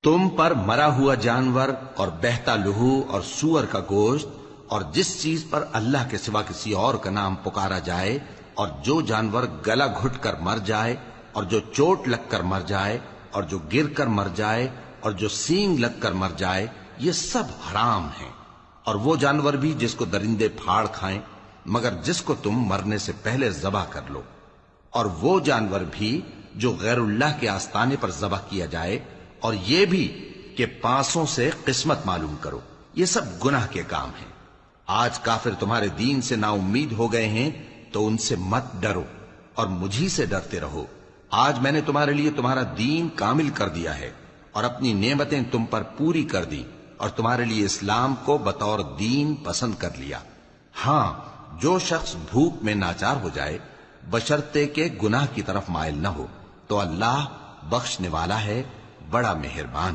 تم پر مرا ہوا جانور اور بہتا لہو اور سور کا گوشت اور جس چیز پر اللہ کے سوا کسی اور کا نام پکارا جائے اور جو جانور گلا گھٹ کر مر جائے اور جو چوٹ لگ کر مر جائے اور جو گر کر مر جائے اور جو سینگ لگ کر مر جائے، یہ سب حرام ہیں، اور وہ جانور بھی جس کو درندے پھاڑ کھائیں مگر جس کو تم مرنے سے پہلے ذبح کر لو، اور وہ جانور بھی جو غیر اللہ کے آستانے پر ذبح کیا جائے، اور یہ بھی کہ پانسوں سے قسمت معلوم کرو، یہ سب گناہ کے کام ہیں۔ آج کافر تمہارے دین سے نا امید ہو گئے ہیں تو ان سے مت ڈرو اور مجھی سے ڈرتے رہو۔ آج میں نے تمہارے لیے تمہارا دین کامل کر دیا ہے اور اپنی نعمتیں تم پر پوری کر دی اور تمہارے لیے اسلام کو بطور دین پسند کر لیا۔ ہاں، جو شخص بھوک میں ناچار ہو جائے بشرطے کہ گناہ کی طرف مائل نہ ہو تو اللہ بخشنے والا ہے، بڑا مہربان۔